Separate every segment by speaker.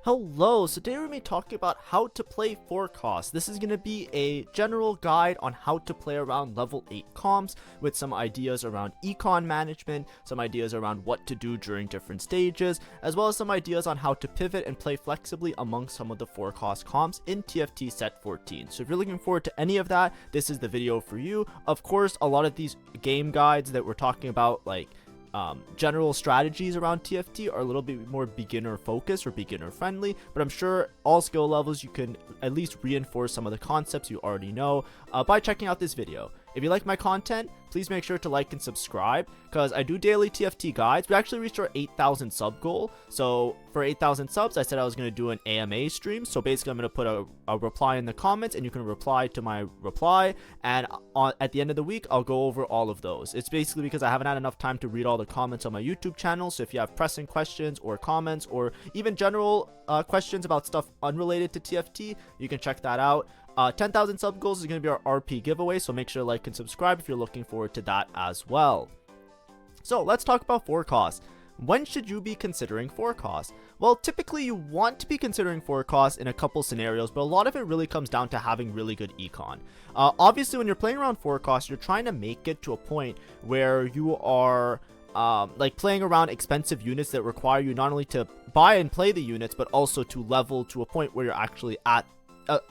Speaker 1: Hello, so today we're going to be talking about how to play forecast. This is going to be a general guide on how to play around level 8 comps with some ideas around econ management, some ideas around what to do during different stages, as well as some ideas on how to pivot and play flexibly among some of the forecast comps in TFT set 14. So if you're looking forward to any of that, this is the video for you. Of course, a lot of these game guides that we're talking about, like general strategies around TFT, are a little bit more beginner focused or beginner friendly, but I'm sure all skill levels you can at least reinforce some of the concepts you already know by checking out this video. If you like my content, please make sure to like and subscribe, because I do daily TFT guides. We actually reached our 8,000 sub goal, so for 8,000 subs I said I was going to do an AMA stream. So basically I'm going to put a reply in the comments, and you can reply to my reply, and at the end of the week I'll go over all of those. It's basically because I haven't had enough time to read all the comments on my YouTube channel, so if you have pressing questions or comments or even general questions about stuff unrelated to TFT, you can check that out. 10,000 sub goals is going to be our RP giveaway, so make sure to like and subscribe if you're looking forward to that as well. So let's talk about forecast. When should you be considering forecast? Well, typically you want to be considering forecast in a couple scenarios, but a lot of it really comes down to having really good econ. Obviously, when you're playing around forecast, you're trying to make it to a point where you are like playing around expensive units that require you not only to buy and play the units, but also to level to a point where you're actually at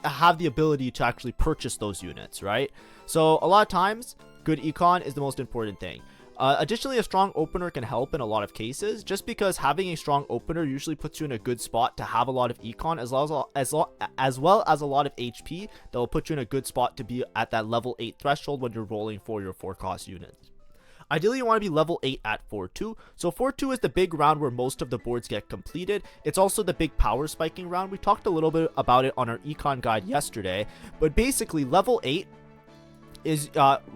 Speaker 1: have the ability to actually purchase those units, right? So a lot of times, good econ is the most important thing. Additionally, a strong opener can help in a lot of cases, just because having a strong opener usually puts you in a good spot to have a lot of econ, as well as a lot of HP that will put you in a good spot to be at that level 8 threshold when you're rolling for your forecast units. Ideally, you want to be level 8 at 4-2. So 4-2 is the big round where most of the boards get completed. It's also the big power spiking round. We talked a little bit about it on our econ guide yesterday, but basically level 8 is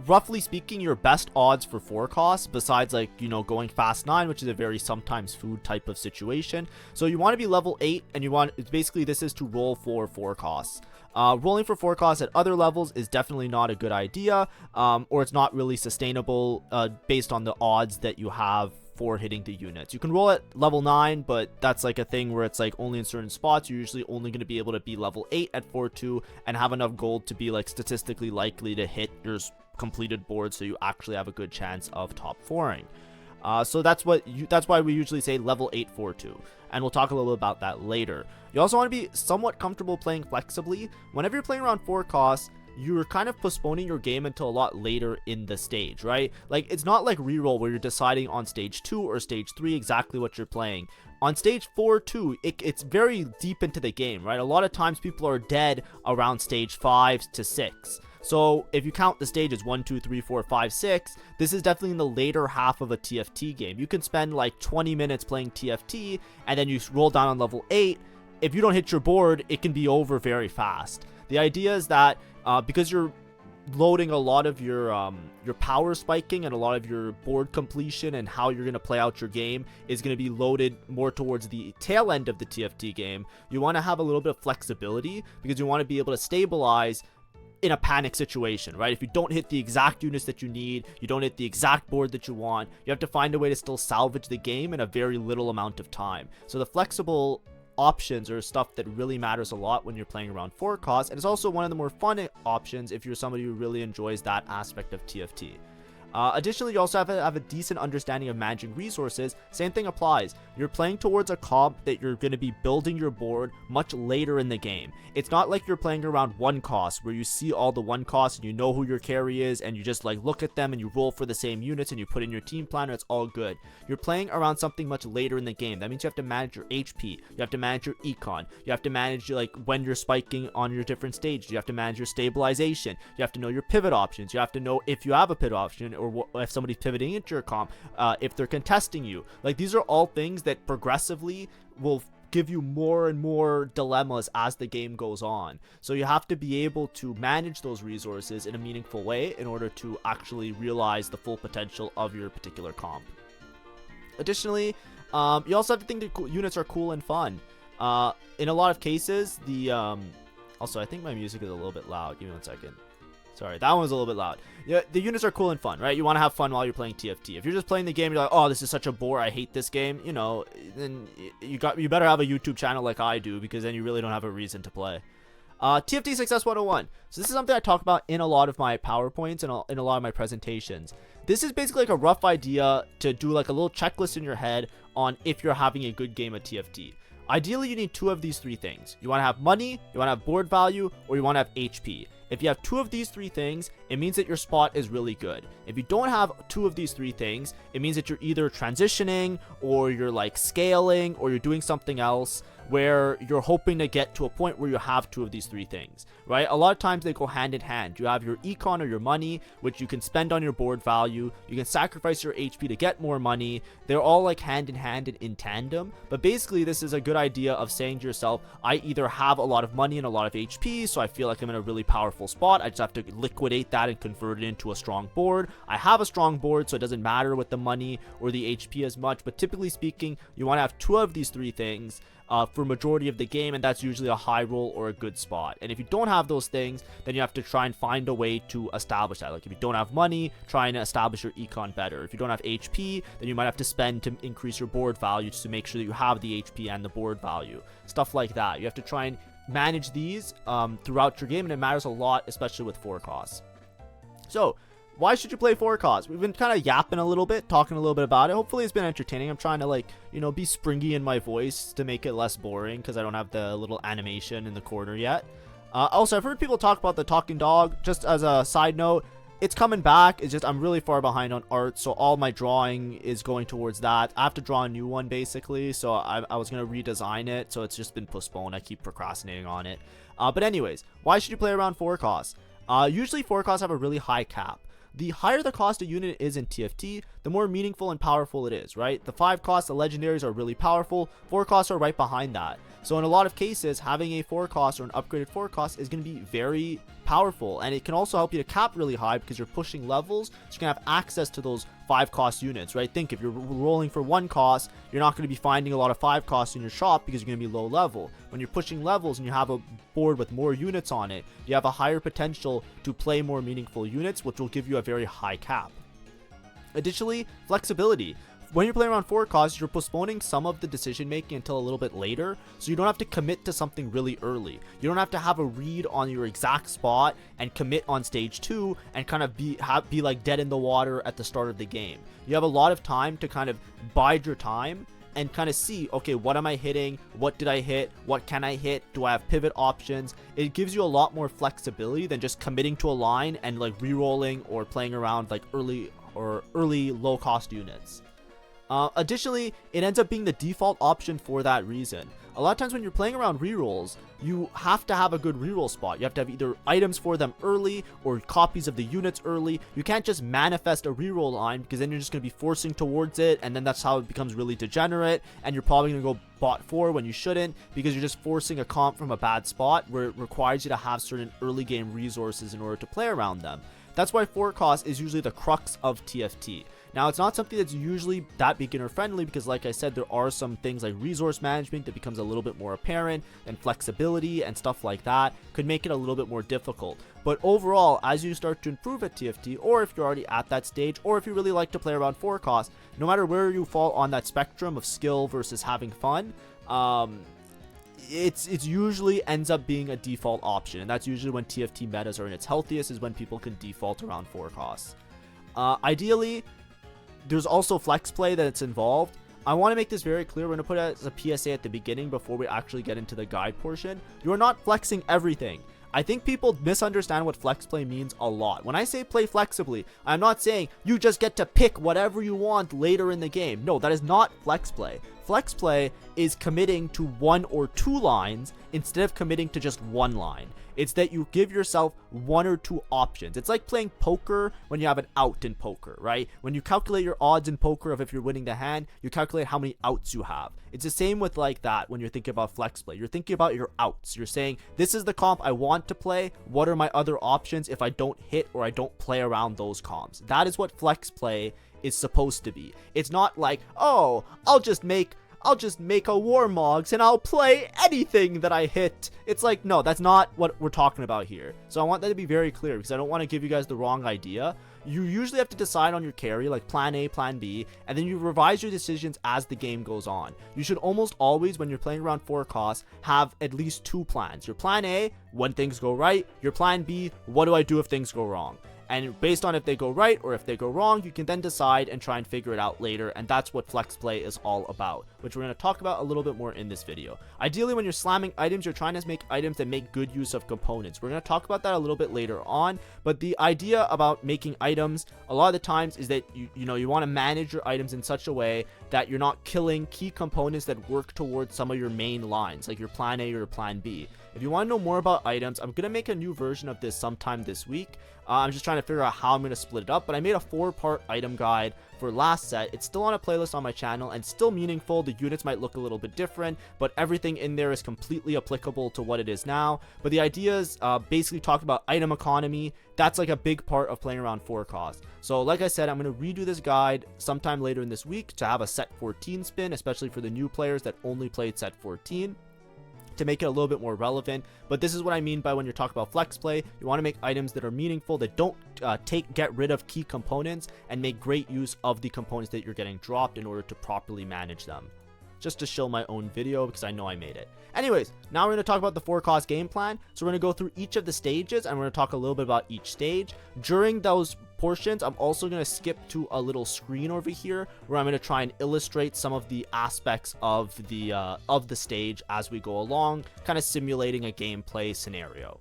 Speaker 1: roughly speaking your best odds for forecast, besides, like, you know, going fast 9, which is a very sometimes food type of situation. So you want to be level 8, and you want, basically this is to roll for forecasts. Rolling for forecast at other levels is definitely not a good idea, or it's not really sustainable based on the odds that you have for hitting the units. You can roll at level 9, but that's like a thing where it's like only in certain spots. You're usually only going to be able to be level 8 at 4-2 and have enough gold to be like statistically likely to hit your completed board, so you actually have a good chance of top 4ing. So that's why we usually say level 8 4-2, and we'll talk a little bit about that later. You also want to be somewhat comfortable playing flexibly. Whenever you're playing around forecast, you're kind of postponing your game until a lot later in the stage, right? Like, it's not like reroll where you're deciding on stage 2 or stage 3 exactly what you're playing. On stage 4-2, it's very deep into the game, right? A lot of times people are dead around stage 5 to 6. So if you count the stages 1, 2, 3, 4, 5, 6, this is definitely in the later half of a TFT game. You can spend like 20 minutes playing TFT, and then you roll down on level 8. If you don't hit your board, it can be over very fast. The idea is that because you're loading a lot of your power spiking and a lot of your board completion and how you're going to play out your game is going to be loaded more towards the tail end of the TFT game, you want to have a little bit of flexibility, because you want to be able to stabilize in a panic situation, right? If you don't hit the exact units that you need, you don't hit the exact board that you want, you have to find a way to still salvage the game in a very little amount of time. So the flexible options are stuff that really matters a lot when you're playing around forecast, and it's also one of the more fun options if you're somebody who really enjoys that aspect of TFT. Additionally, you also have to have a decent understanding of managing resources. Same thing applies. You're playing towards a comp that you're going to be building your board much later in the game. It's not like you're playing around one cost where you see all the one costs and you know who your carry is, and you just like look at them and you roll for the same units and you put in your team planner. It's all good. You're playing around something much later in the game. That means you have to manage your HP, you have to manage your econ, you have to manage like when you're spiking on your different stages, you have to manage your stabilization, you have to know your pivot options, you have to know if you have a pivot option, or if somebody's pivoting into your comp, if they're contesting you. Like, these are all things that progressively will give you more and more dilemmas as the game goes on. So you have to be able to manage those resources in a meaningful way in order to actually realize the full potential of your particular comp. Additionally, you also have to think that units are cool and fun. In a lot of cases, also, I think my music is a little bit loud. Give me 1 second. Sorry, that one was a little bit loud. Yeah, the units are cool and fun, right? You want to have fun while you're playing TFT. If you're just playing the game, you're like, oh, this is such a bore, I hate this game, you know, then you better have a YouTube channel like I do, because then you really don't have a reason to play. TFT Success 101. So this is something I talk about in a lot of my PowerPoints and in a lot of my presentations. This is basically like a rough idea to do like a little checklist in your head on if you're having a good game of TFT. Ideally, you need 2 of these 3 things. You want to have money, you want to have board value, or you want to have HP. If you have 2 of these 3 things, it means that your spot is really good. If you don't have 2 of these 3 things, it means that you're either transitioning, or you're like scaling, or you're doing something else where you're hoping to get to a point where you have 2 of these 3 things, right? A lot of times they go hand in hand. You have your econ or your money, which you can spend on your board value. You can sacrifice your HP to get more money. They're all like hand in hand and in tandem. But basically, this is a good idea of saying to yourself, I either have a lot of money and a lot of HP, so I feel like I'm in a really powerful spot. I just have to liquidate that and convert it into a strong board. I have a strong board, so it doesn't matter with the money or the HP as much. But typically speaking, you want to have 2 of these 3 things for majority of the game, and that's usually a high roll or a good spot. And if you don't have those things, then you have to try and find a way to establish that. Like if you don't have money, try and establish your econ better. If you don't have HP, then you might have to spend to increase your board value just to make sure that you have the HP and the board value. Stuff like that. You have to try and manage these throughout your game, and it matters a lot, especially with 4 costs. So why should you play 4 costs? We've been kind of yapping a little bit, talking a little bit about it. Hopefully it's been entertaining. I'm trying to, like, you know, be springy in my voice to make it less boring, because I don't have the little animation in the corner yet. Also, I've heard people talk about the talking dog. Just as a side note, it's coming back. It's just I'm really far behind on art, so all my drawing is going towards that. I have to draw a new one, basically, so I was going to redesign it, so it's just been postponed. I keep procrastinating on it. But anyways, why should you play around 4 costs? Usually 4 costs have a really high cap. The higher the cost a unit is in TFT, the more meaningful and powerful it is, right? The 5 costs, the legendaries are really powerful. 4 costs are right behind that. So in a lot of cases, having a 4 cost or an upgraded 4 cost is going to be very powerful, and it can also help you to cap really high because you're pushing levels, so you can have access to those 5 cost units, right? Think if you're rolling for 1 cost, you're not going to be finding a lot of 5 costs in your shop because you're going to be low level. When you're pushing levels and you have a board with more units on it, you have a higher potential to play more meaningful units, which will give you a very high cap. Additionally, flexibility. When you're playing around 4 costs, you're postponing some of the decision making until a little bit later, so you don't have to commit to something really early. You don't have to have a read on your exact spot and commit on stage 2 and kind of be like dead in the water at the start of the game. You have a lot of time to kind of bide your time and kind of see, okay, what am I hitting? What did I hit? What can I hit? Do I have pivot options? It gives you a lot more flexibility than just committing to a line and like re-rolling or playing around like early low cost units. Additionally, it ends up being the default option for that reason. A lot of times when you're playing around rerolls, you have to have a good reroll spot. You have to have either items for them early or copies of the units early. You can't just manifest a reroll line, because then you're just going to be forcing towards it, and then that's how it becomes really degenerate, and you're probably going to go bot 4 when you shouldn't, because you're just forcing a comp from a bad spot where it requires you to have certain early game resources in order to play around them. That's why 4 cost is usually the crux of TFT. Now, it's not something that's usually that beginner friendly, because like I said, there are some things like resource management that becomes a little bit more apparent, and flexibility and stuff like that could make it a little bit more difficult. But overall, as you start to improve at TFT, or if you're already at that stage, or if you really like to play around 4 cost, no matter where you fall on that spectrum of skill versus having fun, it's usually ends up being a default option, and that's usually when TFT metas are in its healthiest, is when people can default around 4 costs. Ideally, there's also flex play that's involved. I want to make this very clear. We're going to put it as a PSA at the beginning before we actually get into the guide portion. You're not flexing everything. I think people misunderstand what flex play means a lot. When I say play flexibly, I'm not saying you just get to pick whatever you want later in the game. No, that is not flex play. Flex play is committing to 1 or 2 lines instead of committing to just 1 line. It's that you give yourself 1 or 2 options. It's like playing poker when you have an out in poker, right? When you calculate your odds in poker of if you're winning the hand, you calculate how many outs you have. It's the same with like that when you're thinking about flex play. You're thinking about your outs. You're saying, this is the comp I want to play. What are my other options if I don't hit or I don't play around those comps? That is what flex play is supposed to be. It's not like, oh, I'll just make I'll just make a Warmogs and I'll play anything that I hit. It's like, no, that's not what we're talking about here. So I want that to be very clear, because I don't want to give you guys the wrong idea. You usually have to decide on your carry, like plan A, plan B, and then you revise your decisions as the game goes on. You should almost always, when you're playing around 4 costs, have at least 2 plans. Your plan A, when things go right. Your plan B, what do I do if things go wrong? And based on if they go right or if they go wrong, you can then decide and try and figure it out later. And that's what flex play is all about, which we're going to talk about a little bit more in this video. Ideally, when you're slamming items, you're trying to make items that make good use of components. We're going to talk about that a little bit later on. But the idea about making items a lot of the times is that you want to manage your items in such a way that you're not killing key components that work towards some of your main lines, like your plan A or your plan B. If you want to know more about items, I'm going to make a new version of this sometime this week. I'm just trying to figure out how I'm going to split it up, but I made a 4-part item guide for last set. It's still on a playlist on my channel and still meaningful. The units might look a little bit different, but everything in there is completely applicable to what it is now. But the ideas basically talk about item economy. That's like a big part of playing around 4 costs. So like I said, I'm going to redo this guide sometime later in this week to have a set 14 spin, especially for the new players that only played set 14. To make it a little bit more relevant. But this is what I mean by when you're talking about flex play. You want to make items that are meaningful, that don't get rid of key components, and make great use of the components that you're getting dropped in order to properly manage them. Just to show my own video, because I know I made it. Anyways, now we're going to talk about the 4 cost game plan. So we're going to go through each of the stages, and we're going to talk a little bit about each stage. During those portions, I'm also going to skip to a little screen over here where I'm going to try and illustrate some of the aspects of the stage as we go along, kind of simulating a gameplay scenario.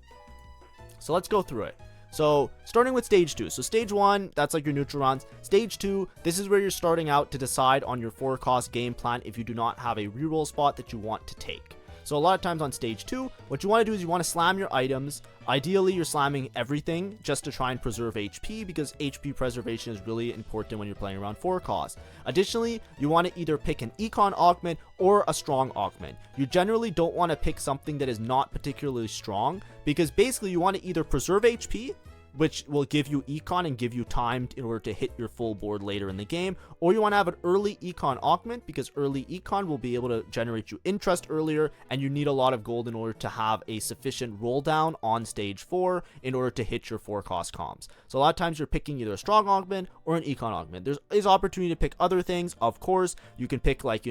Speaker 1: So let's go through it. So starting with stage 2. So stage 1, that's like your neutral rounds. Stage 2, this is where you're starting out to decide on your 4 cost game plan if you do not have a reroll spot that you want to take. So a lot of times on stage 2, what you want to do is you want to slam your items. Ideally, you're slamming everything just to try and preserve HP, because HP preservation is really important when you're playing around 4 costs. Additionally, you want to either pick an econ augment or a strong augment. You generally don't want to pick something that is not particularly strong, because basically you want to either preserve HP, which will give you econ and give you time in order to hit your full board later in the game, or you want to have an early econ augment, because early econ will be able to generate you interest earlier, and you need a lot of gold in order to have a sufficient roll down on stage 4 in order to hit your 4 cost comms. So a lot of times you're picking either a strong augment or an econ augment. There's opportunity to pick other things. Of course, you can pick, like,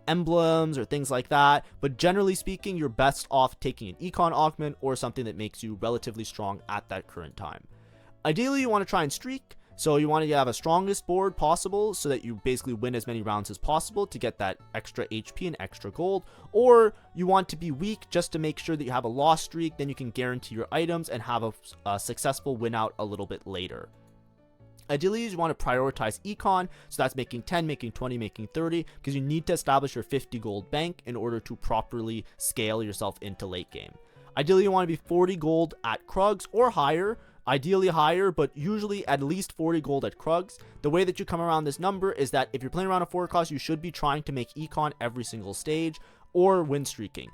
Speaker 1: emblems or things like that, but generally speaking, you're best off taking an econ augment or something that makes you relatively strong at that current time. Ideally, you want to try and streak, so you want to have a strongest board possible so that you basically win as many rounds as possible to get that extra HP and extra gold, or you want to be weak just to make sure that you have a loss streak, then you can guarantee your items and have a successful win out a little bit later. Ideally, you want to prioritize econ, so that's making 10, making 20, making 30, because you need to establish your 50 gold bank in order to properly scale yourself into late game. Ideally, you want to be 40 gold at Krugs or higher, ideally higher, but usually at least 40 gold at Krugs. The way that you come around this number is that if you're playing around a 4 cost, you should be trying to make econ every single stage, or win streaking.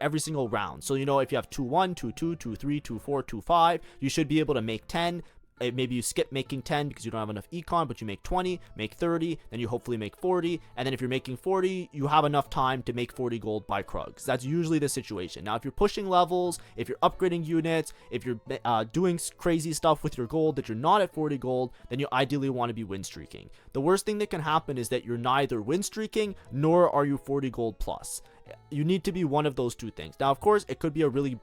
Speaker 1: Every single round. So, if you have 2-1, 2-2, 2-3, 2-4, 2-5, you should be able to make 10. Maybe you skip making 10 because you don't have enough econ, but you make 20, make 30, then you hopefully make 40, and then if you're making 40, you have enough time to make 40 gold by Krugs. That's usually the situation. Now, if you're pushing levels, if you're upgrading units, if you're doing crazy stuff with your gold that you're not at 40 gold, then you ideally want to be win streaking. The worst thing that can happen is that you're neither win streaking, nor are you 40 gold plus. You need to be one of those two things. Now, of course, it could be a really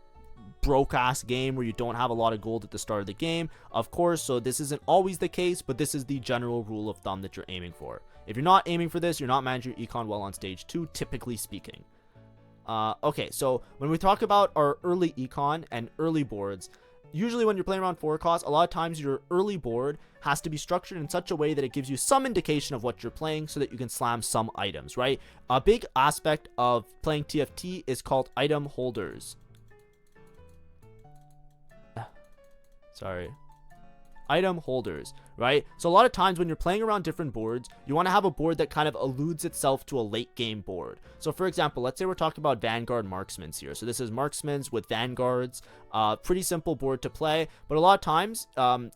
Speaker 1: broke ass game where you don't have a lot of gold at the start of the game, of course, so this isn't always the case, but this is the general rule of thumb that you're aiming for. If you're not aiming for this, you're not managing your econ well on stage 2, typically speaking. Okay, so when we talk about our early econ and early boards, usually when you're playing around 4 costs, a lot of times your early board has to be structured in such a way that it gives you some indication of what you're playing so that you can slam some items, right? A big aspect of playing TFT is called item holders. Sorry. item holders, right? So a lot of times when you're playing around different boards, you want to have a board that kind of alludes itself to a late game board. So for example, let's say we're talking about Vanguard Marksmans here. So this is Marksmans with Vanguards, pretty simple board to play, but a lot of times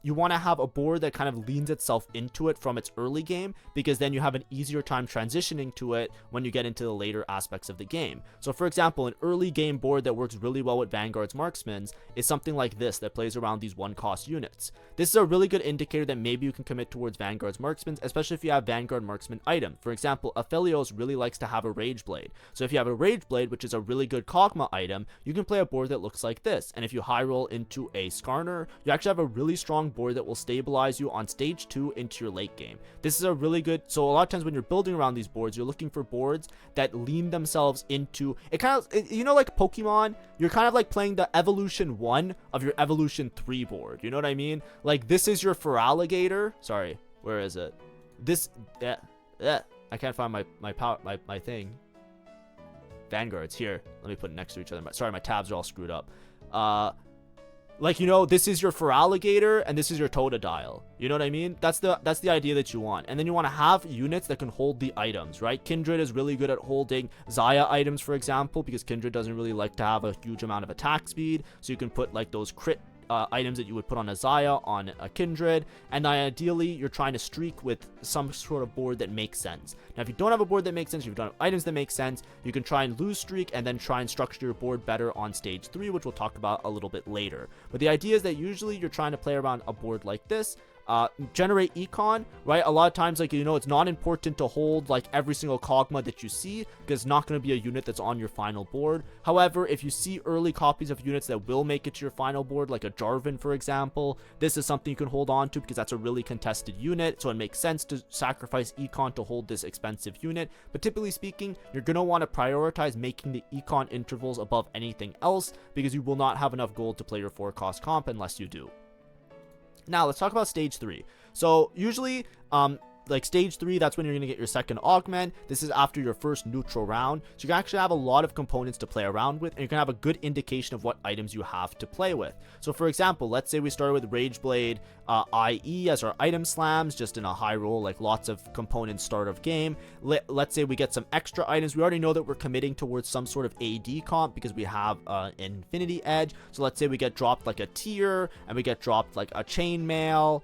Speaker 1: you want to have a board that kind of leans itself into it from its early game, because then you have an easier time transitioning to it when you get into the later aspects of the game. So for example, an early game board that works really well with Vanguard's Marksmans is something like this that plays around these 1-cost units. This is a really good indicator that maybe you can commit towards Vanguard's Marksmans, especially if you have Vanguard Marksman item. For example, Aphelios really likes to have a Rage Blade. So if you have a Rage Blade, which is a really good Kog'Maw item, you can play a board that looks like this. And if you high roll into a Skarner, you actually have a really strong board that will stabilize you on stage 2 into your late game. This is a really good, so a lot of times when you're building around these boards, you're looking for boards that lean themselves into, it kind of, you know, like Pokemon, you're kind of like playing the Evolution 1 of your Evolution 3 board, you know what I mean? Like, this is your Feraligatr, sorry, where is it? This, I can't find my thing. Vanguards, here, let me put it next to each other. Sorry, my tabs are all screwed up. Like, you know, this is your Feraligatr and this is your Totodile. You know what I mean? That's the idea that you want. And then you want to have units that can hold the items, right? Kindred is really good at holding Xayah items, for example, because Kindred doesn't really like to have a huge amount of attack speed. So you can put like those crit items that you would put on a Xayah on a Kindred, and ideally you're trying to streak with some sort of board that makes sense. Now if you don't have a board that makes sense, if you don't have items that make sense, you can try and lose streak and then try and structure your board better on stage 3, which we'll talk about a little bit later. But the idea is that usually you're trying to play around a board like this, generate econ, right? A lot of times, like, you know, it's not important to hold like every single Kog'Maw that you see, because it's not going to be a unit that's on your final board. However, if you see early copies of units that will make it to your final board, like a Jarvan, for example, this is something you can hold on to because that's a really contested unit, so it makes sense to sacrifice econ to hold this expensive unit. But typically speaking, you're going to want to prioritize making the econ intervals above anything else, because you will not have enough gold to play your 4-cost comp unless you do. Now, let's talk about stage 3. So, usually, like stage 3, that's when you're going to get your second augment. This is after your first neutral round. So, you can actually have a lot of components to play around with, and you can have a good indication of what items you have to play with. So, for example, let's say we started with Rage Blade IE as our item slams, just in a high roll, like lots of components start of game. Let's say we get some extra items. We already know that we're committing towards some sort of AD comp because we have Infinity Edge. So, let's say we get dropped like a tier, and we get dropped like a chainmail.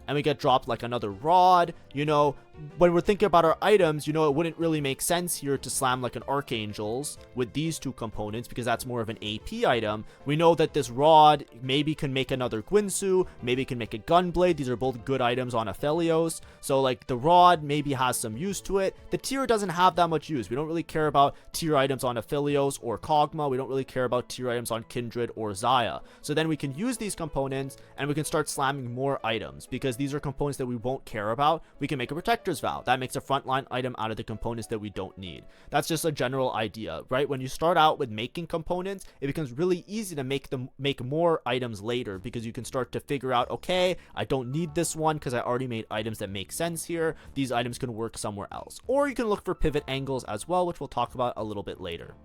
Speaker 1: And we get dropped like another rod. You know, when we're thinking about our items, you know, it wouldn't really make sense here to slam like an Archangels with these two components, because that's more of an AP item. We know that this rod maybe can make another Guinsoo, maybe can make a Gunblade. These are both good items on Aphelios. So like the rod maybe has some use to it. The tier doesn't have that much use. We don't really care about tier items on Aphelios or Kog'Maw. We don't really care about tier items on Kindred or Xayah. So then we can use these components and we can start slamming more items, because these are components that we won't care about. We can make a Protector's Vow. That makes a frontline item out of the components that we don't need. That's just a general idea, right? When you start out with making components, it becomes really easy to make more items later, because you can start to figure out, okay, I don't need this one because I already made items that make sense here. These items can work somewhere else. Or you can look for pivot angles as well, which we'll talk about a little bit later.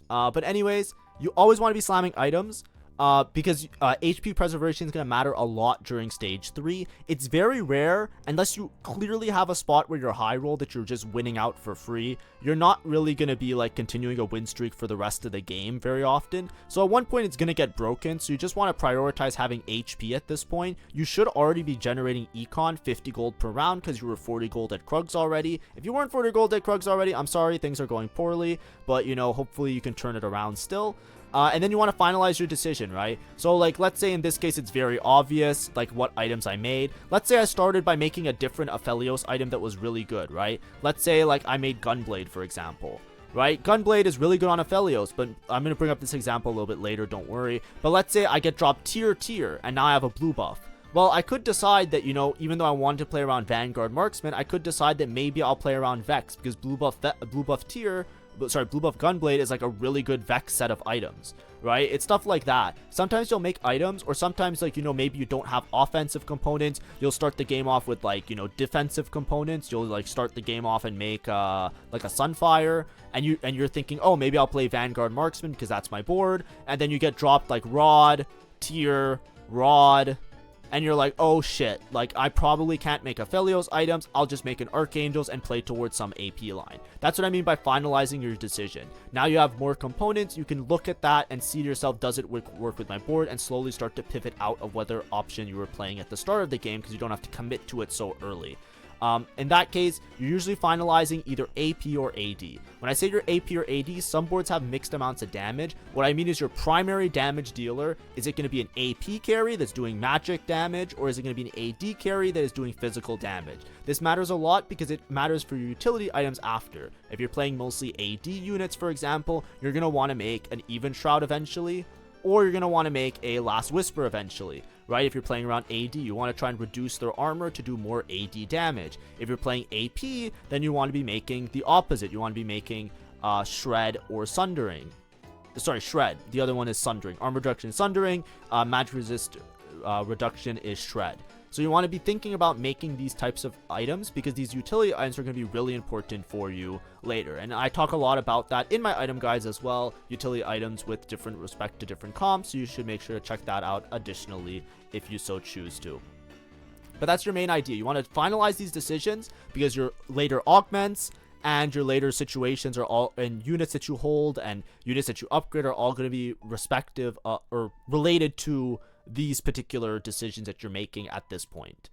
Speaker 1: But anyways, you always want to be slamming items. Because HP preservation is going to matter a lot during stage 3. It's very rare, unless you clearly have a spot where you're high roll that you're just winning out for free. You're not really going to be like continuing a win streak for the rest of the game very often. So at one point it's going to get broken, so you just want to prioritize having HP at this point. You should already be generating econ 50 gold per round because you were 40 gold at Krugs already. If you weren't 40 gold at Krugs already, I'm sorry, things are going poorly, but you know, hopefully you can turn it around still. And then you want to finalize your decision, right? So like, let's say in this case it's very obvious like what items I made. Let's say I started by making a different Aphelios item that was really good, right? Let's say like I made Gunblade, for example, right? Gunblade is really good on Aphelios, but I'm going to bring up this example a little bit later, don't worry. But let's say I get dropped tier, and now I have a blue buff. Well, I could decide that, you know, even though I wanted to play around Vanguard Marksman, I could decide that maybe I'll play around Vex, because blue buff Gunblade is like a really good Vex set of items, right? It's stuff like that. Sometimes you'll make items, or sometimes, like, you know, maybe you don't have offensive components. You'll start the game off with, like, you know, defensive components. You'll like start the game off and make like a Sunfire, and you're thinking, oh, maybe I'll play Vanguard Marksman because that's my board, and then you get dropped like Rod, tier, rod, and you're like, oh shit, like I probably can't make Aphelios items, I'll just make an Archangels and play towards some AP line. That's what I mean by finalizing your decision. Now you have more components, you can look at that and see to yourself, does it work with my board, and slowly start to pivot out of whether option you were playing at the start of the game, because you don't have to commit to it so early. In that case, you're usually finalizing either AP or AD. When I say you're AP or AD, some boards have mixed amounts of damage. What I mean is your primary damage dealer, is it going to be an AP carry that's doing magic damage, or is it going to be an AD carry that is doing physical damage? This matters a lot because it matters for your utility items after. If you're playing mostly AD units, for example, you're going to want to make an Even Shroud eventually, or you're going to want to make a Last Whisper eventually. Right, if you're playing around AD, you want to try and reduce their armor to do more AD damage. If you're playing AP, then you want to be making the opposite. You want to be making Shred or Sundering. Sorry, Shred. The other one is Sundering. Armor reduction is Sundering. Magic resist reduction is Shred. So you want to be thinking about making these types of items, because these utility items are going to be really important for you later. And I talk a lot about that in my item guides as well, utility items with different respect to different comps, so you should make sure to check that out additionally if you so choose to. But that's your main idea. You want to finalize these decisions because your later augments and your later situations are all, and units that you hold and units that you upgrade are all going to be respective or related to these particular decisions that you're making at this point.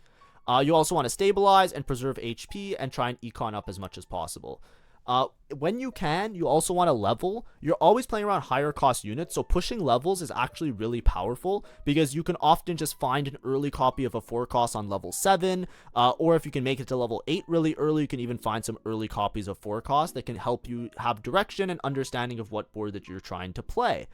Speaker 1: You also want to stabilize and preserve HP and try and econ up as much as possible. When you can, you also want to level. You're always playing around higher cost units, so pushing levels is actually really powerful because you can often just find an early copy of a 4 cost on level 7, or if you can make it to level 8 really early, you can even find some early copies of 4 cost that can help you have direction and understanding of what board that you're trying to play.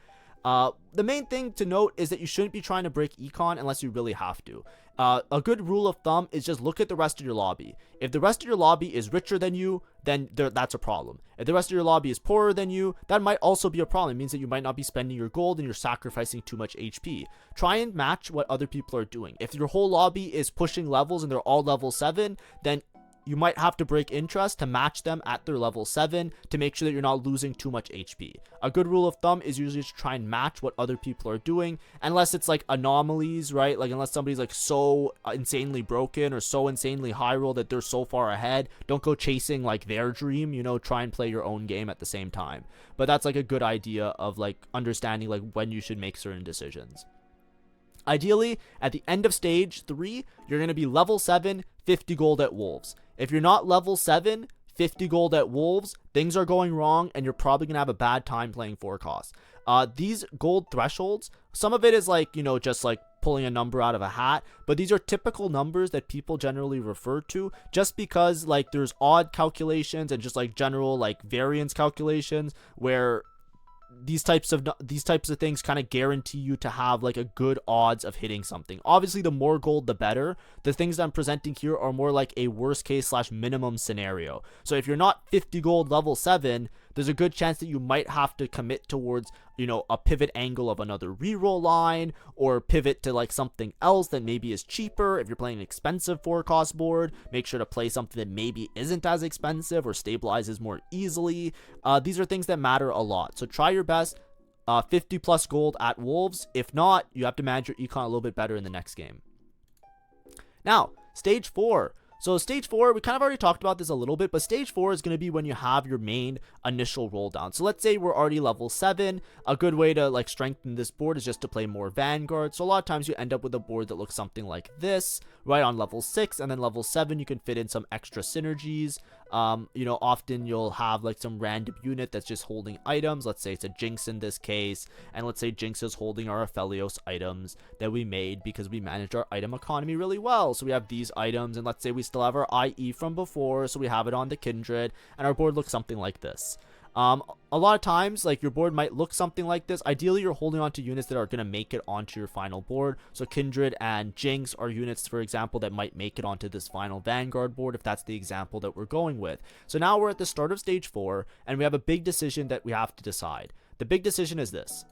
Speaker 1: The main thing to note is that you shouldn't be trying to break econ unless you really have to. A good rule of thumb is just look at the rest of your lobby. If the rest of your lobby is richer than you, then that's a problem. If the rest of your lobby is poorer than you, that might also be a problem. It means that you might not be spending your gold and you're sacrificing too much HP. Try and match what other people are doing. If your whole lobby is pushing levels and they're all level 7, then you might have to break interest to match them at their level 7 to make sure that you're not losing too much HP. A good rule of thumb is usually to try and match what other people are doing, unless it's like anomalies, right? Like unless somebody's like so insanely broken or so insanely high roll that they're so far ahead, don't go chasing like their dream, you know, try and play your own game at the same time. But that's like a good idea of like understanding like when you should make certain decisions. Ideally, at the end of stage 3, you're going to be level 7, 50 gold at Wolves. If you're not level 7, 50 gold at Wolves, things are going wrong and you're probably going to have a bad time playing 4 costs. These gold thresholds, some of it is like, you know, just like pulling a number out of a hat, but these are typical numbers that people generally refer to just because like there's odd calculations and just like general like variance calculations where these types of things kind of guarantee you to have like a good odds of hitting something. Obviously, the more gold, the better. The things that I'm presenting here are more like a worst case / minimum scenario. So if you're not 50 gold level 7, there's a good chance that you might have to commit towards, you know, a pivot angle of another reroll line, or pivot to like something else that maybe is cheaper. If you're playing an expensive 4 cost board, make sure to play something that maybe isn't as expensive or stabilizes more easily. These are things that matter a lot. So try your best. 50 plus gold at Wolves. If not, you have to manage your econ a little bit better in the next game. Now, stage 4. So stage 4, we kind of already talked about this a little bit, but stage 4 is going to be when you have your main initial roll down. So let's say we're already level 7. A good way to like strengthen this board is just to play more Vanguard. So a lot of times you end up with a board that looks something like this, right on level 6, and then level 7 you can fit in some extra synergies. You know, often you'll have like some random unit that's just holding items. Let's say it's a Jinx in this case, and let's say Jinx is holding our Aphelios items that we made because we managed our item economy really well. So we have these items, and let's say we still have our IE from before, so we have it on the Kindred, and our board looks something like this. A lot of times, like, your board might look something like this. Ideally, you're holding on to units that are going to make it onto your final board. So Kindred and Jinx are units, for example, that might make it onto this final Vanguard board, if that's the example that we're going with. So now we're at the start of stage 4, and we have a big decision that we have to decide. The big decision is this: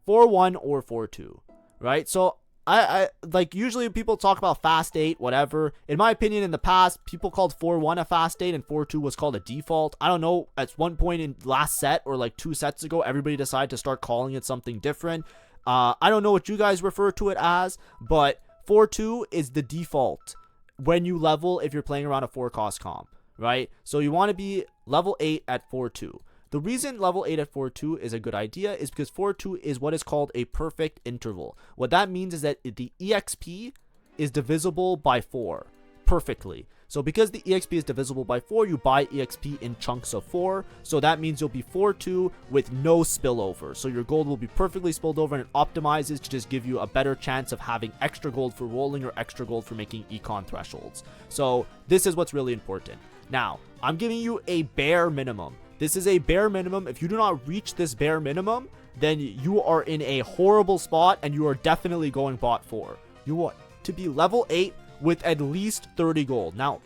Speaker 1: 4-1 or 4-2, right? So I like, usually people talk about fast 8, whatever. In my opinion, in the past, people called 4-1 a fast 8 and 4-2 was called a default. I don't know, at one point in last set or like 2 sets ago, everybody decided to start calling it something different. I don't know what you guys refer to it as, but 4-2 is the default when you level if you're playing around a 4-cost comp, right? So you want to be level 8 at 4-2. The reason level 8 at 4-2 is a good idea is because 4-2 is what is called a perfect interval. What that means is that the EXP is divisible by 4 perfectly. So because the EXP is divisible by 4, you buy EXP in chunks of 4. So that means you'll be 4-2 with no spillover. So your gold will be perfectly spilled over, and it optimizes to just give you a better chance of having extra gold for rolling or extra gold for making econ thresholds. So this is what's really important. Now, I'm giving you a bare minimum. This is a bare minimum. If you do not reach this bare minimum, then you are in a horrible spot and you are definitely going bot 4. You want to be level 8 with at least 30 gold. Now,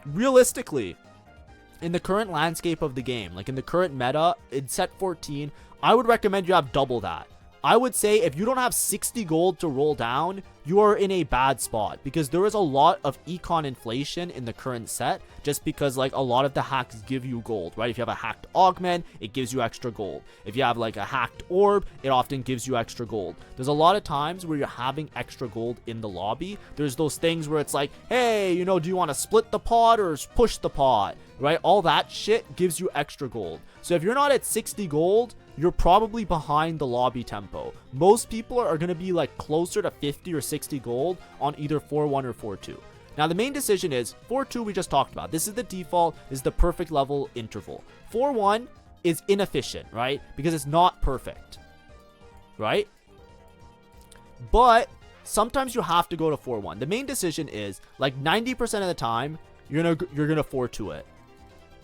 Speaker 1: realistically, in the current landscape of the game, like in the current meta, in set 14, I would recommend you have double that. I would say if you don't have 60 gold to roll down, you are in a bad spot because there is a lot of econ inflation in the current set just because like a lot of the hacks give you gold, right? If you have a hacked augment, it gives you extra gold. If you have like a hacked orb, it often gives you extra gold. There's a lot of times where you're having extra gold in the lobby. There's those things where it's like, hey, you know, do you want to split the pod or push the pod, right? All that shit gives you extra gold. So if you're not at 60 gold, you're probably behind the lobby tempo. Most people are going to be like closer to 50 or 60 gold on either 4-1 or 4-2. Now the main decision is 4-2 we just talked about. This is the default, this is the perfect level interval. 4-1 is inefficient, right? Because it's not perfect, right? But sometimes you have to go to 4-1. The main decision is like 90% of the time you're gonna 4-2 it.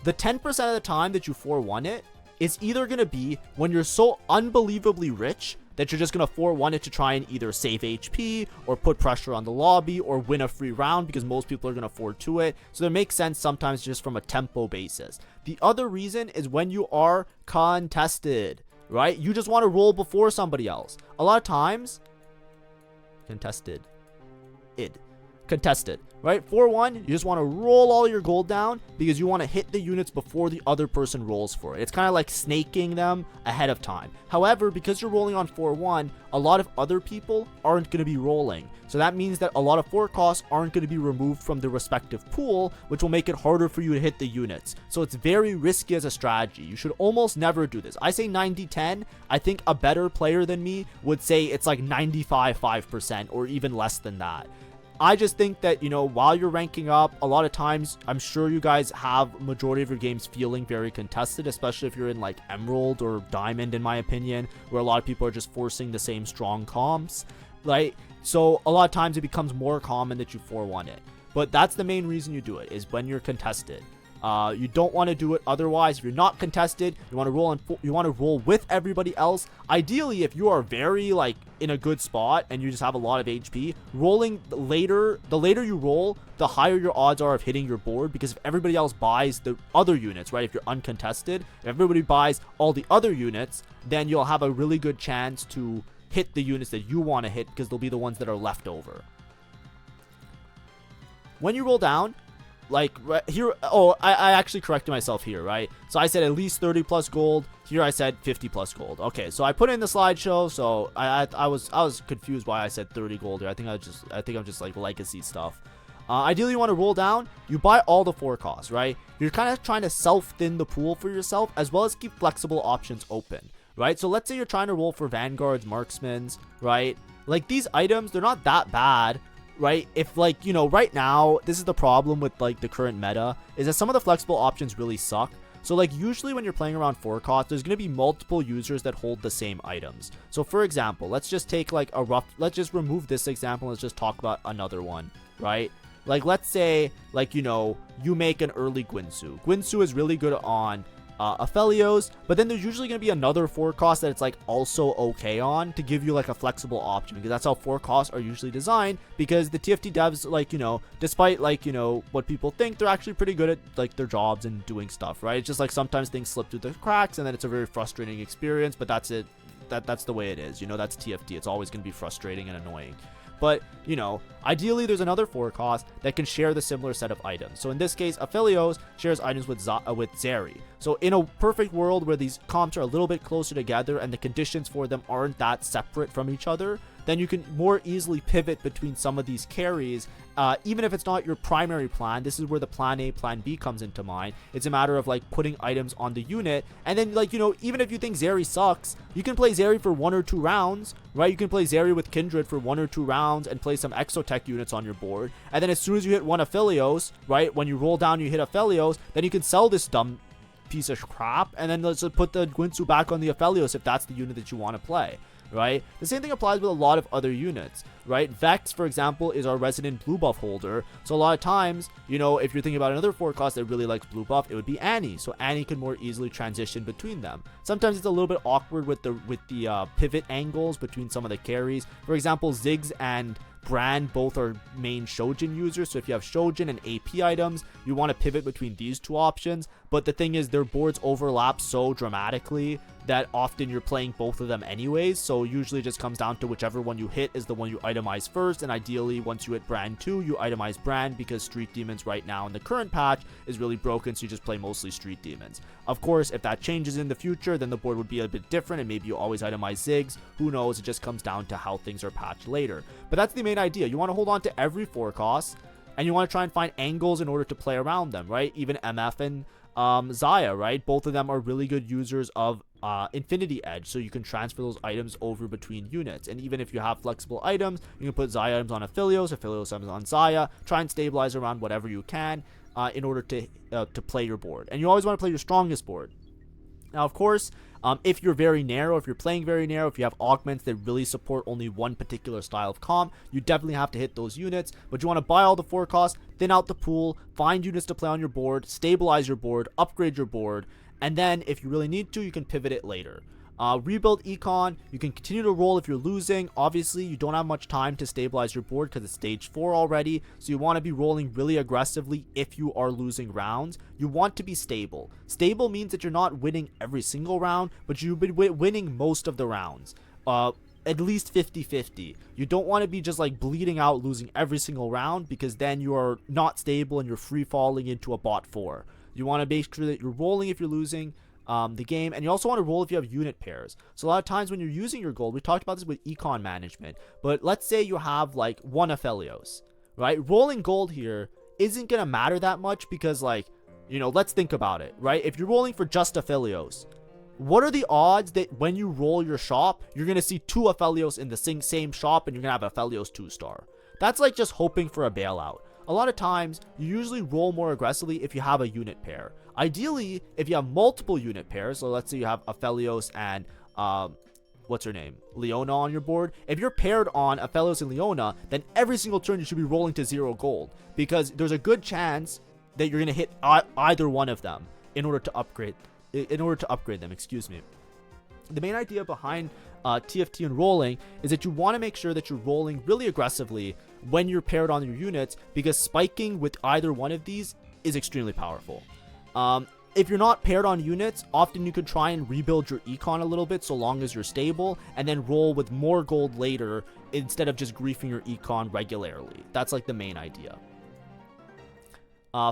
Speaker 1: The 10% of the time that you 4-1 it is either going to be when you're so unbelievably rich that you're just going to 4-1 it to try and either save HP or put pressure on the lobby or win a free round because most people are going to 4-2 it. So it makes sense sometimes just from a tempo basis. The other reason is when you are contested, right? You just want to roll before somebody else. A lot of times, contested, right? 4-1, you just want to roll all your gold down because you want to hit the units before the other person rolls for it. It's kind of like snaking them ahead of time. However, because you're rolling on 4-1, a lot of other people aren't going to be rolling. So that means that a lot of 4 costs aren't going to be removed from the respective pool, which will make it harder for you to hit the units. So it's very risky as a strategy. You should almost never do this. I say 90-10. I think a better player than me would say it's like 95-5% or even less than that. I just think that, you know, while you're ranking up, a lot of times, I'm sure you guys have majority of your games feeling very contested, especially if you're in like Emerald or Diamond, in my opinion, where a lot of people are just forcing the same strong comps, right? So a lot of times it becomes more common that you 4-1 it. But that's the main reason you do it, is when you're contested. You don't want to do it otherwise. If you're not contested, you want to roll with everybody else. Ideally, if you are very like in a good spot and you just have a lot of HP, rolling later, the later you roll, the higher your odds are of hitting your board, because if everybody else buys the other units, right? If you're uncontested, if everybody buys all the other units, then you'll have a really good chance to hit the units that you want to hit, because they'll be the ones that are left over. When you roll down, like right here, I actually corrected myself here, right? So I said at least 30 plus gold. Here I said 50 plus gold. Okay, so I put in the slideshow, so I was confused why I said 30 gold here. I think I'm just like legacy stuff. Ideally, you want to roll down. You buy all the 4 costs, right? You're kind of trying to self-thin the pool for yourself, as well as keep flexible options open, right? So let's say you're trying to roll for Vanguards, Marksmans, right? Like these items, they're not that bad, right? If like, you know, right now, this is the problem with like the current meta, is that some of the flexible options really suck. So like usually when you're playing around 4 costs, there's going to be multiple users that hold the same items. So for example, let's just take like let's just remove this example. Let's just talk about another one, right? Like let's say like, you know, you make an early Guinsoo. Guinsoo is really good on Aphelios, but then there's usually going to be another 4 cost that it's like also okay on, to give you like a flexible option, because that's how 4 costs are usually designed, because the TFT devs, like, you know, despite like, you know, what people think, they're actually pretty good at like their jobs and doing stuff, right? It's just like sometimes things slip through the cracks and then it's a very frustrating experience, but that's it. That's the way it is, you know. That's TFT. It's always going to be frustrating and annoying. But, you know, ideally there's another 4 cost that can share the similar set of items. So in this case, Aphelios shares items with Zeri. So in a perfect world where these comps are a little bit closer together and the conditions for them aren't that separate from each other, then you can more easily pivot between some of these carries. Even if it's not your primary plan, this is where the plan A, plan B comes into mind. It's a matter of like putting items on the unit, and then like, you know, even if you think Zeri sucks, you can play Zeri for 1 or 2 rounds, right? You can play Zeri with Kindred for 1 or 2 rounds and play some Exotech units on your board, and then as soon as you hit 1 Aphelios, right, when you roll down you hit Aphelios, then you can sell this dumb piece of crap, and then let's just put the Guinsoo back on the Aphelios if that's the unit that you want to play. Right? The same thing applies with a lot of other units, right? Vex, for example, is our resident blue buff holder. So a lot of times, you know, if you're thinking about another 4 cost that really likes blue buff, it would be Annie. So Annie can more easily transition between them. Sometimes it's a little bit awkward with the pivot angles between some of the carries. For example, Ziggs and Brand both are main Shojin users, so if you have Shojin and AP items, you want to pivot between these 2 options. But the thing is, their boards overlap so dramatically that often you're playing both of them anyways, so usually it just comes down to whichever one you hit is the one you itemize first, and ideally once you hit Brand 2, you itemize Brand, because Street Demons right now in the current patch is really broken, so you just play mostly Street Demons. Of course, if that changes in the future, then the board would be a bit different, and maybe you always itemize Ziggs. Who knows, it just comes down to how things are patched later. But that's the main idea. You want to hold on to every 4 cost, and you want to try and find angles in order to play around them, right? Even MF and Xayah, right? Both of them are really good users of Infinity Edge, so you can transfer those items over between units. And even if you have flexible items, you can put Xayah items on Aphelios items on Xayah, try and stabilize around whatever you can in order to play your board. And you always want to play your strongest board. Now, of course, if you're very narrow, if you're playing very narrow, if you have augments that really support only one particular style of comp, you definitely have to hit those units. But you want to buy all the 4 costs, thin out the pool, find units to play on your board, stabilize your board, upgrade your board, and then if you really need to, you can pivot it later. Rebuild econ, you can continue to roll if you're losing. Obviously, you don't have much time to stabilize your board because it's stage 4 already, so you want to be rolling really aggressively if you are losing rounds. You want to be stable. Stable means that you're not winning every single round, but you've been winning most of the rounds. At least 50-50. You don't want to be just like bleeding out, losing every single round, because then you are not stable and you're free falling into a bot 4. You want to make sure that you're rolling if you're losing the game, and you also want to roll if you have unit pairs. So a lot of times when you're using your gold, we talked about this with econ management, but let's say you have like 1 Aphelios, right? Rolling gold here isn't gonna matter that much because, like, you know, let's think about it, right? If you're rolling for just Aphelios, what are the odds that when you roll your shop, you're gonna see 2 Aphelios in the same shop and you're gonna have Aphelios 2-star? That's like just hoping for a bailout. A lot of times, you usually roll more aggressively if you have a unit pair. Ideally, if you have multiple unit pairs, so let's say you have Aphelios and, what's her name? Leona on your board. If you're paired on Aphelios and Leona, then every single turn you should be rolling to 0 gold, because there's a good chance that you're going to hit either one of them in order to upgrade them, excuse me. The main idea behind TFT and rolling is that you want to make sure that you're rolling really aggressively when you're paired on your units, because spiking with either one of these is extremely powerful. If you're not paired on units, often you could try and rebuild your econ a little bit so long as you're stable, and then roll with more gold later instead of just griefing your econ regularly. That's like the main idea.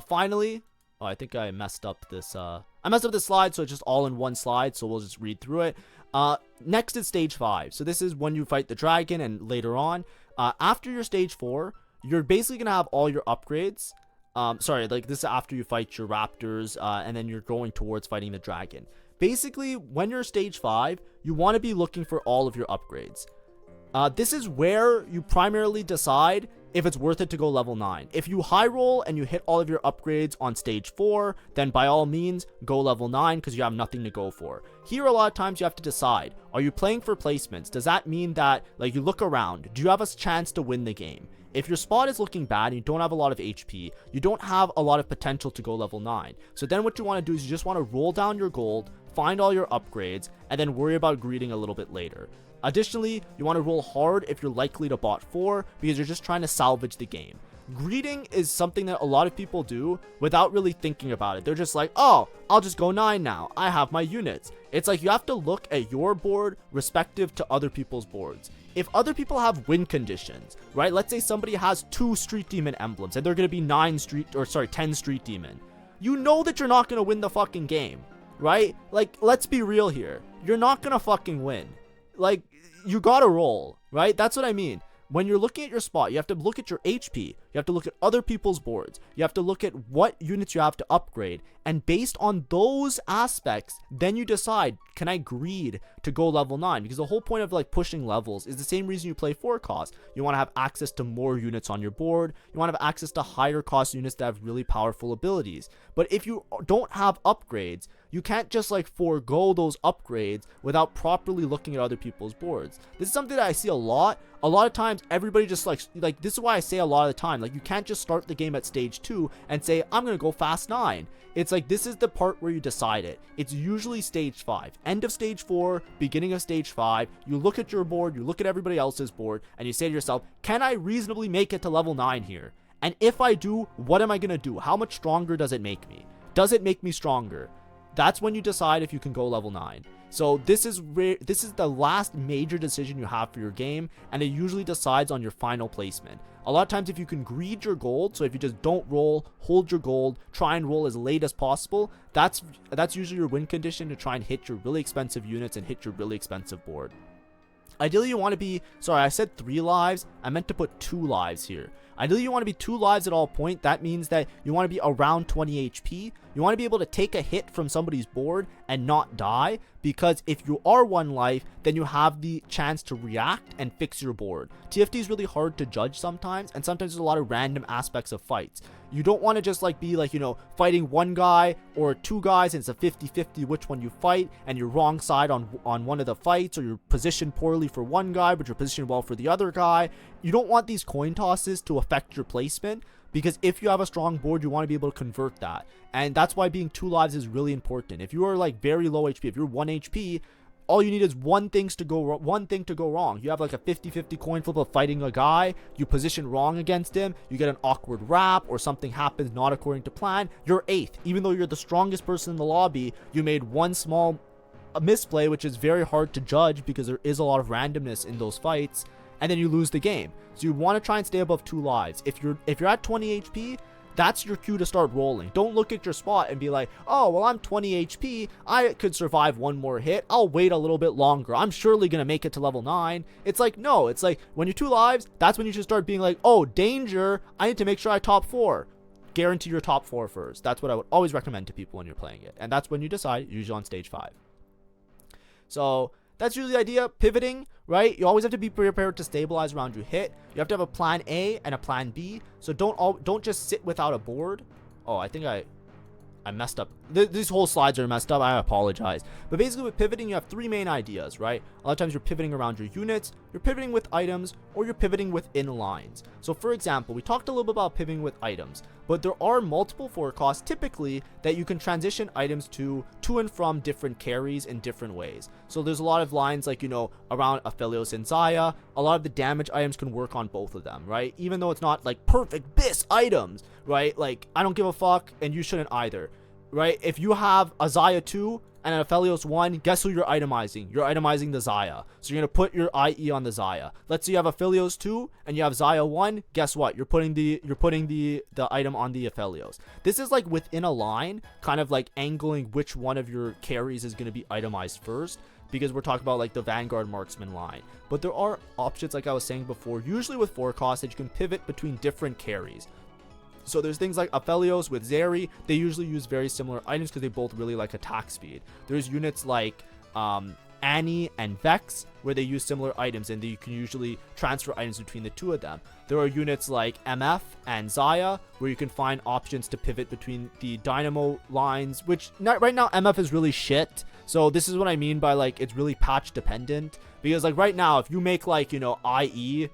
Speaker 1: Finally, I think I messed up this slide, so it's just all in one slide, so we'll just read through it. Next is stage 5. So this is when you fight the dragon, and later on, after your stage 4, you're basically gonna have all your upgrades. This is after you fight your raptors, and then you're going towards fighting the dragon. Basically, when you're stage 5, you want to be looking for all of your upgrades. This is where you primarily decide if it's worth it to go level 9. If you high roll and you hit all of your upgrades on stage 4, then by all means, go level 9 because you have nothing to go for. Here, a lot of times you have to decide, are you playing for placements? Does that mean that, like, you look around, do you have a chance to win the game? If your spot is looking bad and you don't have a lot of HP, you don't have a lot of potential to go level 9. So then what you want to do is you just want to roll down your gold, find all your upgrades, and then worry about greeting a little bit later. Additionally, you want to roll hard if you're likely to bot 4, because you're just trying to salvage the game. greeting is something that a lot of people do without really thinking about it. They're just like, oh, I'll just go 9 now. I have my units. It's like you have to look at your board respective to other people's boards. If other people have win conditions, right? Let's say somebody has 2 Street Demon emblems and they're going to be 10 Street Demon. You know that you're not going to win the fucking game, right? Like, let's be real here. You're not going to fucking win. Like, you got to roll, right? That's what I mean. When you're looking at your spot, you have to look at your HP. You have to look at other people's boards. You have to look at what units you have to upgrade. And based on those aspects, then you decide, can I greed to go level 9? Because the whole point of like pushing levels is the same reason you play 4 cost. You want to have access to more units on your board. You want to have access to higher cost units that have really powerful abilities. But if you don't have upgrades, you can't just like forego those upgrades without properly looking at other people's boards. This is something that I see a lot. A lot of times everybody just like this is why I say a lot of the time, like, you can't just start the game at stage 2 and say, I'm gonna go fast 9. It's like, this is the part where you decide it. It's usually stage 5, end of stage 4, beginning of stage 5. You look at your board, you look at everybody else's board, and you say to yourself, can I reasonably make it to level 9 here? And if I do, what am I gonna do? How much stronger does it make me? Does it make me stronger? That's when you decide if you can go level 9. So this is the last major decision you have for your game, and it usually decides on your final placement. A lot of times if you can greed your gold, so if you just don't roll, hold your gold, try and roll as late as possible, that's usually your win condition to try and hit your really expensive units and hit your really expensive board. Ideally you want to be, sorry, I said 3 lives, I meant to put 2 lives here. Ideally you want to be 2 lives at all point. That means that you want to be around 20 HP. You want to be able to take a hit from somebody's board and not die, because if you are 1 life, then you have the chance to react and fix your board. TFT is really hard to judge sometimes, and sometimes there's a lot of random aspects of fights. You don't want to just like be like, you know, fighting 1 guy or 2 guys and it's a 50-50 which one you fight, and you're wrong side on one of the fights, or you're positioned poorly for 1 guy but you're positioned well for the other guy. You don't want these coin tosses to affect your placement, because if you have a strong board, you want to be able to convert that. And that's why being 2 lives is really important. If you are like very low HP, if you're 1 HP, all you need is one thing to go wrong. You have like a 50-50 coin flip of fighting a guy, you position wrong against him, you get an awkward wrap, or something happens not according to plan, you're 8th. Even though you're the strongest person in the lobby, you made one small misplay, which is very hard to judge because there is a lot of randomness in those fights, and then you lose the game. So you want to try and stay above 2 lives. If you're at 20 HP, that's your cue to start rolling. Don't look at your spot and be like, oh, well, I'm 20 HP. I could survive 1 more hit. I'll wait a little bit longer. I'm surely going to make it to level 9. It's like, no, it's like when you're 2 lives, that's when you should start being like, oh, danger. I need to make sure I top 4. Guarantee your top 4 first. That's what I would always recommend to people when you're playing it. And that's when you decide, usually on stage 5. So that's usually the idea. Pivoting, right? You always have to be prepared to stabilize around your hit. You have to have a plan A and a plan B. So don't just sit without a board. Oh, I think I messed up. These whole slides are messed up. I apologize. But basically with pivoting, you have 3 main ideas, right? A lot of times you're pivoting around your units, you're pivoting with items, or you're pivoting within lines. So for example, we talked a little bit about pivoting with items, but there are multiple forecasts typically that you can transition items to and from different carries in different ways. So there's a lot of lines like, you know, around Aphelios and Xayah. A lot of the damage items can work on both of them, right? Even though it's not like perfect BIS items, right? Like, I don't give a fuck, and you shouldn't either, right? If you have a Xayah 2 and an Aphelios 1, guess who you're itemizing? You're itemizing the Xayah. So you're going to put your IE on the Xayah. Let's say you have Aphelios 2 and you have Xayah 1. Guess what? You're putting the item on the Aphelios. This is like within a line, kind of like angling which one of your carries is going to be itemized first, because we're talking about like the Vanguard Marksman line. But there are options, like I was saying before, usually with 4 costs, that you can pivot between different carries. So there's things like Aphelios with Zeri. They usually use very similar items because they both really like attack speed. There's units like Annie and Vex where they use similar items, and you can usually transfer items between the 2 of them. There are units like MF and Xayah where you can find options to pivot between the Dynamo lines, which right now MF is really shit. So this is what I mean by like it's really patch dependent, because like right now if you make like, you know, IE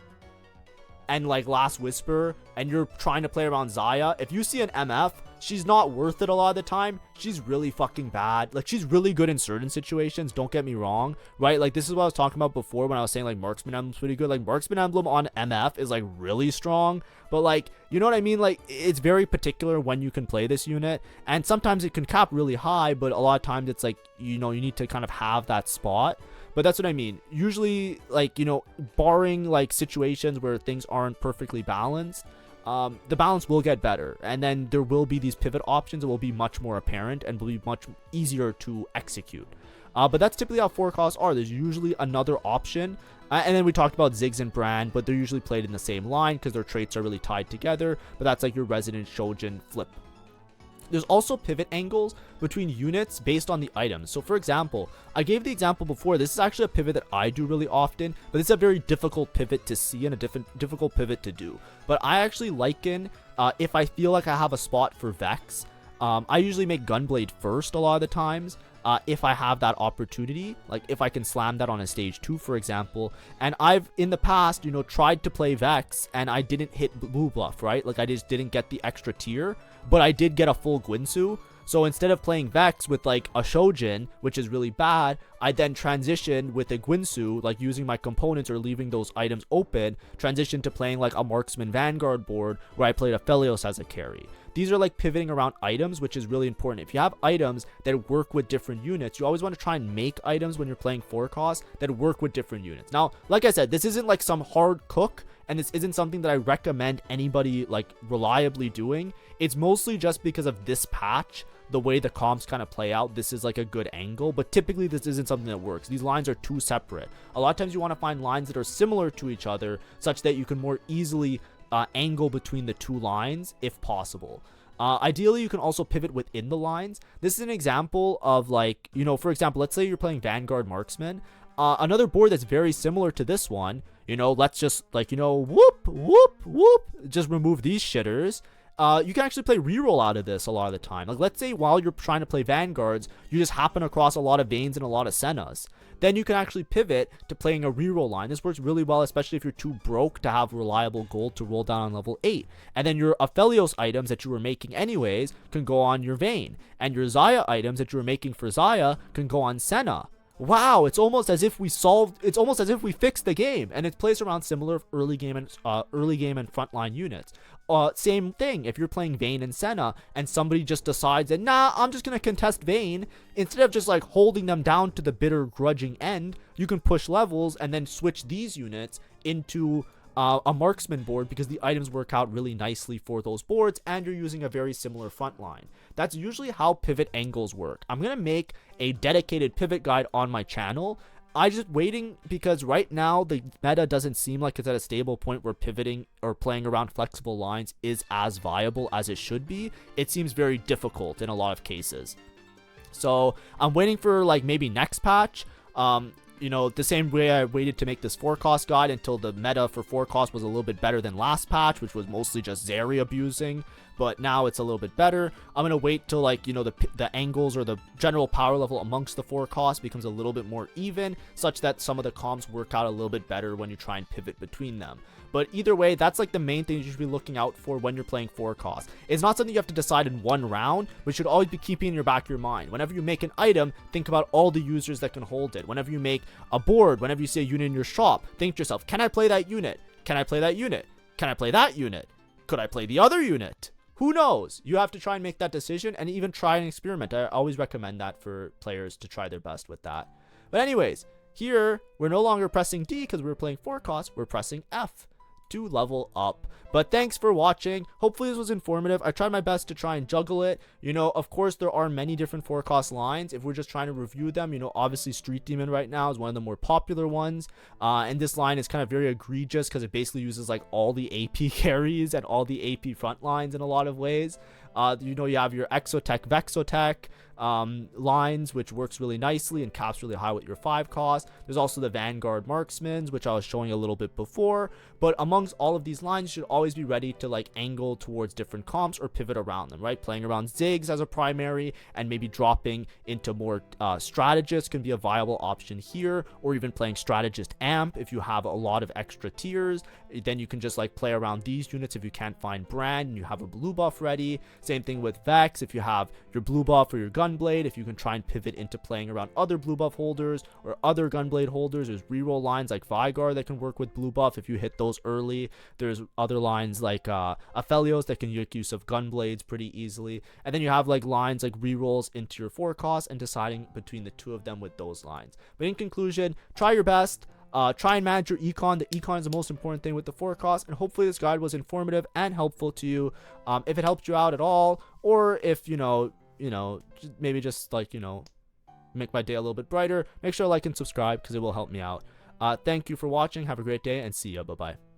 Speaker 1: and like Last Whisper and you're trying to play around Xayah, if you see an MF, she's not worth it a lot of the time. She's really fucking bad. Like, she's really good in certain situations, don't get me wrong, right? Like, this is what I was talking about before when I was saying, like, Marksman Emblem's pretty good. Like, Marksman Emblem on MF is, like, really strong, but, like, you know what I mean? Like, it's very particular when you can play this unit, and sometimes it can cap really high, but a lot of times it's, like, you know, you need to kind of have that spot. But that's what I mean. Usually, like, you know, barring, like, situations where things aren't perfectly balanced, the balance will get better, and then there will be these pivot options that will be much more apparent and will be much easier to execute. But that's typically how 4 costs are. There's usually another option, and then we talked about Ziggs and Brand, but they're usually played in the same line because their traits are really tied together, but that's like your Resident Shojin flip. There's also pivot angles between units based on the items. So for example, I gave the example before, this is actually a pivot that I do really often, but it's a very difficult pivot to see and a difficult pivot to do. But I actually liken, if I feel like I have a spot for Vex, I usually make Gunblade first a lot of the times. If I have that opportunity, like if I can slam that on a stage 2, for example. And I've, in the past, you know, tried to play Vex, and I didn't hit blue buff, right? Like, I just didn't get the extra tier, but I did get a full Guinsoo. So instead of playing Vex with, like, a Shojin, which is really bad, I then transitioned with a Guinsoo, like, using my components or leaving those items open, transitioned to playing, like, a Marksman Vanguard board, where I played a Aphelios as a carry. These are like pivoting around items, which is really important. If you have items that work with different units, you always want to try and make items when you're playing 4 costs that work with different units. Now, like I said, this isn't like some hard cook, and this isn't something that I recommend anybody like reliably doing. It's mostly just because of this patch, the way the comps kind of play out. This is like a good angle, but typically this isn't something that works. These lines are too separate. A lot of times you want to find lines that are similar to each other, such that you can more easily angle between the 2 lines if possible. Ideally, you can also pivot within the lines. This is an example of, like, you know, for example, let's say you're playing Vanguard Marksman. Another board that's very similar to this one, you know, let's just, like, you know, whoop, whoop, whoop, just remove these shitters. You can actually play reroll out of this a lot of the time. Like, let's say while you're trying to play Vanguards, you just happen across a lot of Vanes and a lot of Sennas. Then you can actually pivot to playing a reroll line. This works really well, especially if you're too broke to have reliable gold to roll down on level 8. And then your Aphelios items that you were making anyways can go on your Vane. And your Xayah items that you were making for Xayah can go on Senna. Wow, it's almost as if we fixed the game, and it plays around similar early game and frontline units. Same thing if you're playing Vayne and Senna, and somebody just decides that, nah, I'm just gonna contest Vayne. Instead of just like holding them down to the bitter grudging end, you can push levels and then switch these units into a marksman board, because the items work out really nicely for those boards, and you're using a very similar front line. That's usually how pivot angles work. I'm gonna make a dedicated pivot guide on my channel. I'm just waiting because right now the meta doesn't seem like it's at a stable point where pivoting or playing around flexible lines is as viable as it should be. It seems very difficult in a lot of cases. So I'm waiting for, like, maybe next patch. You know, the same way I waited to make this 4 cost guide until the meta for 4 cost was a little bit better than last patch, which was mostly just Zeri abusing, but now it's a little bit better. I'm gonna wait till, like, you know, the angles or the general power level amongst the 4 costs becomes a little bit more even, such that some of the comps work out a little bit better when you try and pivot between them. But either way, that's like the main thing you should be looking out for when you're playing 4 costs. It's not something you have to decide in one round, but should always be keeping in your back of your mind. Whenever you make an item, think about all the users that can hold it. Whenever you make a board, whenever you see a unit in your shop, think to yourself, can I play that unit? Can I play that unit? Can I play that unit? Could I play the other unit? Who knows? You have to try and make that decision, and even try and experiment. I always recommend that for players to try their best with that. But anyways, here, we're no longer pressing D because we're playing 4 costs, we're pressing F to level up. But thanks for watching. Hopefully this was informative. I tried my best to try and juggle it. You know, of course there are many different 4 cost lines. If we're just trying to review them, you know, obviously Street Demon right now is one of the more popular ones, and this line is kind of very egregious because it basically uses like all the AP carries and all the AP front lines in a lot of ways. You know, you have your Exotech Vexotech lines, which works really nicely and caps really high with your 5 cost. There's also the Vanguard Marksmans, which I was showing a little bit before. But amongst all of these lines, you should always be ready to like angle towards different comps or pivot around them, right? Playing around Ziggs as a primary and maybe dropping into more strategist can be a viable option here, or even playing strategist amp if you have a lot of extra tiers. Then you can just like play around these units if you can't find brand and you have a blue buff ready. Same thing with Vex. If you have your blue buff or your gunblade, if you can try and pivot into playing around other blue buff holders or other gunblade holders. There's reroll lines like Vigar that can work with blue buff if you hit those early. There's other lines like Aphelios that can make use of gunblades pretty easily. And then you have like lines like rerolls into your 4 cost and deciding between the two of them with those lines. But in conclusion, try your best. Try and manage your econ. The econ is the most important thing with the 4 cost, and hopefully this guide was informative and helpful to you. If it helped you out at all, or if maybe just like make my day a little bit brighter, make sure to like and subscribe because it will help me out. Thank you for watching. Have a great day and see ya. Bye bye.